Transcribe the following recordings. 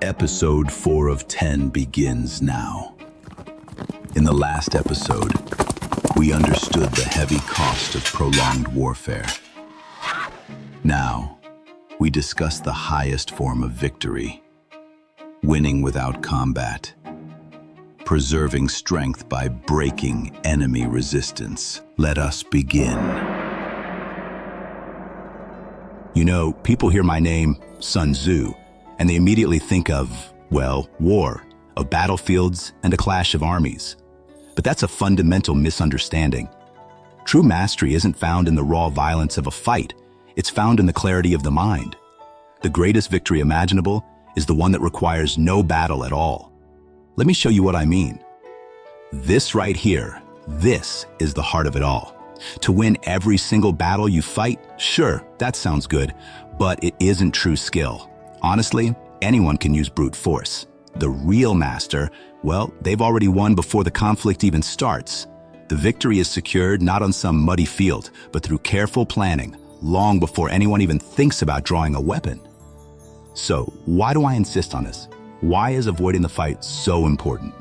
Episode 4 of 10 begins now. In the last episode, we understood the heavy cost of prolonged warfare. Now, we discuss the highest form of victory, winning without combat, preserving strength by breaking enemy resistance. Let us begin. You know, people hear my name, Sun Tzu, and they immediately think of, well, war, of battlefields and a clash of armies. But that's a fundamental misunderstanding. True mastery isn't found in the raw violence of a fight. It's found in the clarity of the mind. The greatest victory imaginable is the one that requires no battle at all. Let me show you what I mean. This right here, this is the heart of it all. To win every single battle you fight, sure, that sounds good, but it isn't true skill. Honestly, anyone can use brute force. The real master, well, they've already won before the conflict even starts. The victory is secured not on some muddy field, but through careful planning, long before anyone even thinks about drawing a weapon. So, why do I insist on this? Why is avoiding the fight so important?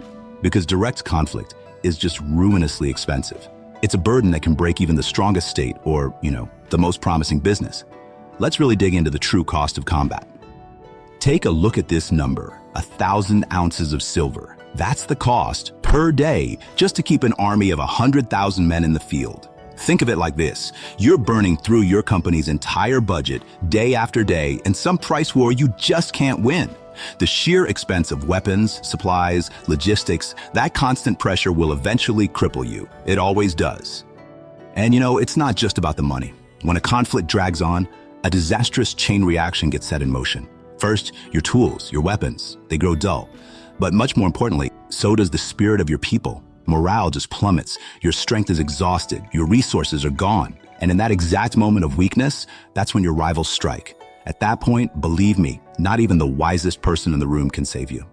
Because direct conflict is just ruinously expensive. It's a burden that can break even the strongest state or, the most promising business. Let's really dig into the true cost of combat. Take a look at this number, 1,000 ounces of silver. That's the cost per day just to keep an army of 100,000 men in the field. Think of it like this. You're burning through your company's entire budget day after day in some price war you just can't win. The sheer expense of weapons, supplies, logistics, that constant pressure will eventually cripple you. It always does. And it's not just about the money. When a conflict drags on, a disastrous chain reaction gets set in motion. First, your tools, your weapons, they grow dull. But much more importantly, so does the spirit of your people. Morale just plummets. Your strength is exhausted. Your resources are gone. And in that exact moment of weakness, that's when your rivals strike. At that point, believe me, not even the wisest person in the room can save you.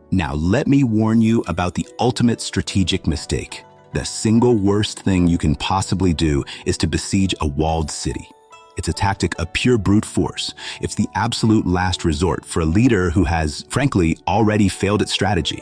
Now, let me warn you about the ultimate strategic mistake. The single worst thing you can possibly do is to besiege a walled city. It's a tactic of pure brute force. It's the absolute last resort for a leader who has, frankly, already failed at strategy.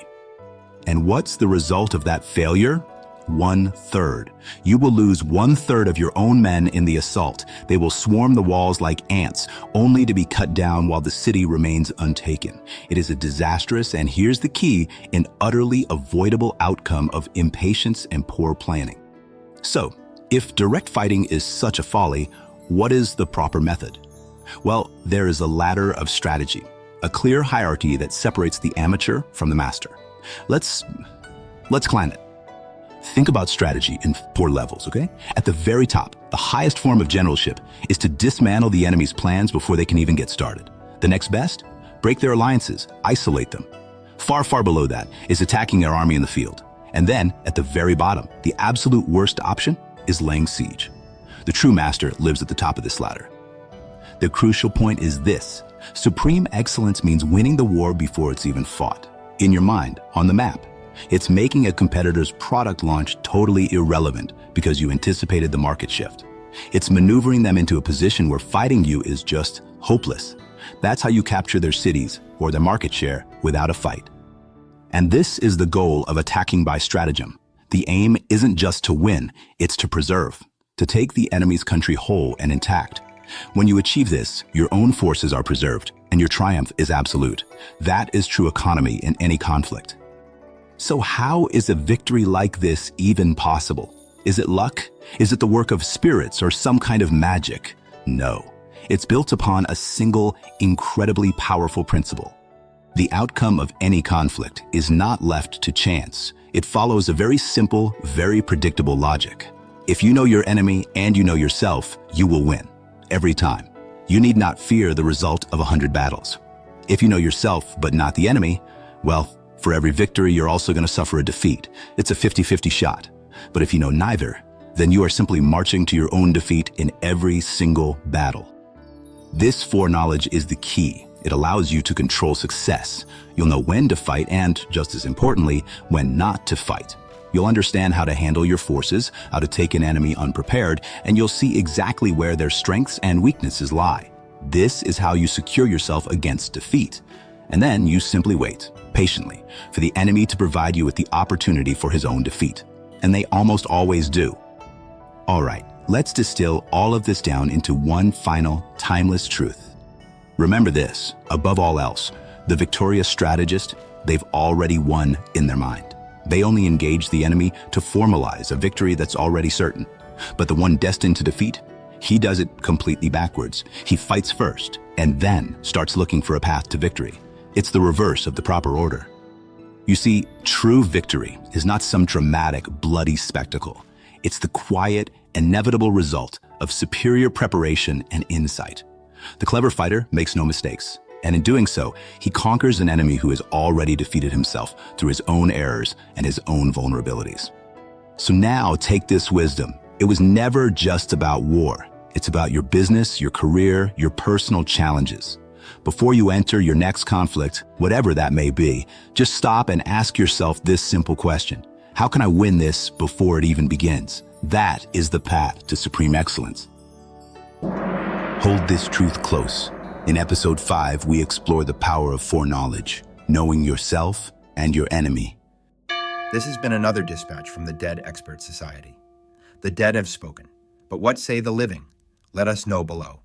And what's the result of that failure? 1/3. You will lose 1/3 of your own men in the assault. They will swarm the walls like ants, only to be cut down while the city remains untaken. It is a disastrous, and here's the key, an utterly avoidable outcome of impatience and poor planning. So, if direct fighting is such a folly, what is the proper method? Well, there is a ladder of strategy, a clear hierarchy that separates the amateur from the master. Let's climb it. Think about strategy in 4 levels, okay? At the very top, the highest form of generalship is to dismantle the enemy's plans before they can even get started. The next best? Break their alliances, isolate them. Far, far below that is attacking their army in the field. And then, at the very bottom, the absolute worst option is laying siege. The true master lives at the top of this ladder. The crucial point is this. Supreme excellence means winning the war before it's even fought. In your mind, on the map. It's making a competitor's product launch totally irrelevant because you anticipated the market shift. It's maneuvering them into a position where fighting you is just hopeless. That's how you capture their cities or their market share without a fight. And this is the goal of attacking by stratagem. The aim isn't just to win, it's to preserve, to take the enemy's country whole and intact. When you achieve this, your own forces are preserved and your triumph is absolute. That is true economy in any conflict. So how is a victory like this even possible? Is it luck? Is it the work of spirits or some kind of magic? No. It's built upon a single, incredibly powerful principle. The outcome of any conflict is not left to chance. It follows a very simple, very predictable logic. If you know your enemy and you know yourself, you will win. Every time. You need not fear the result of 100 battles. If you know yourself but not the enemy, well, for every victory, you're also going to suffer a defeat. It's a 50-50 shot. But if you know neither, then you are simply marching to your own defeat in every single battle. This foreknowledge is the key. It allows you to control success. You'll know when to fight and, just as importantly, when not to fight. You'll understand how to handle your forces, how to take an enemy unprepared, and you'll see exactly where their strengths and weaknesses lie. This is how you secure yourself against defeat. And then you simply wait, patiently, for the enemy to provide you with the opportunity for his own defeat. And they almost always do. All right, let's distill all of this down into one final, timeless truth. Remember this, above all else, the victorious strategist, they've already won in their mind. They only engage the enemy to formalize a victory that's already certain. But the one destined to defeat, he does it completely backwards. He fights first, and then starts looking for a path to victory. It's the reverse of the proper order. You see, true victory is not some dramatic, bloody spectacle. It's the quiet, inevitable result of superior preparation and insight. The clever fighter makes no mistakes, and in doing so, he conquers an enemy who has already defeated himself through his own errors and his own vulnerabilities. So now take this wisdom. It was never just about war. It's about your business, your career, your personal challenges. Before you enter your next conflict, whatever that may be, just stop and ask yourself this simple question. How can I win this before it even begins? That is the path to supreme excellence. Hold this truth close. In episode 5, we explore the power of foreknowledge, knowing yourself and your enemy. This has been another dispatch from the Dead Expert Society. The dead have spoken, but what say the living? Let us know below.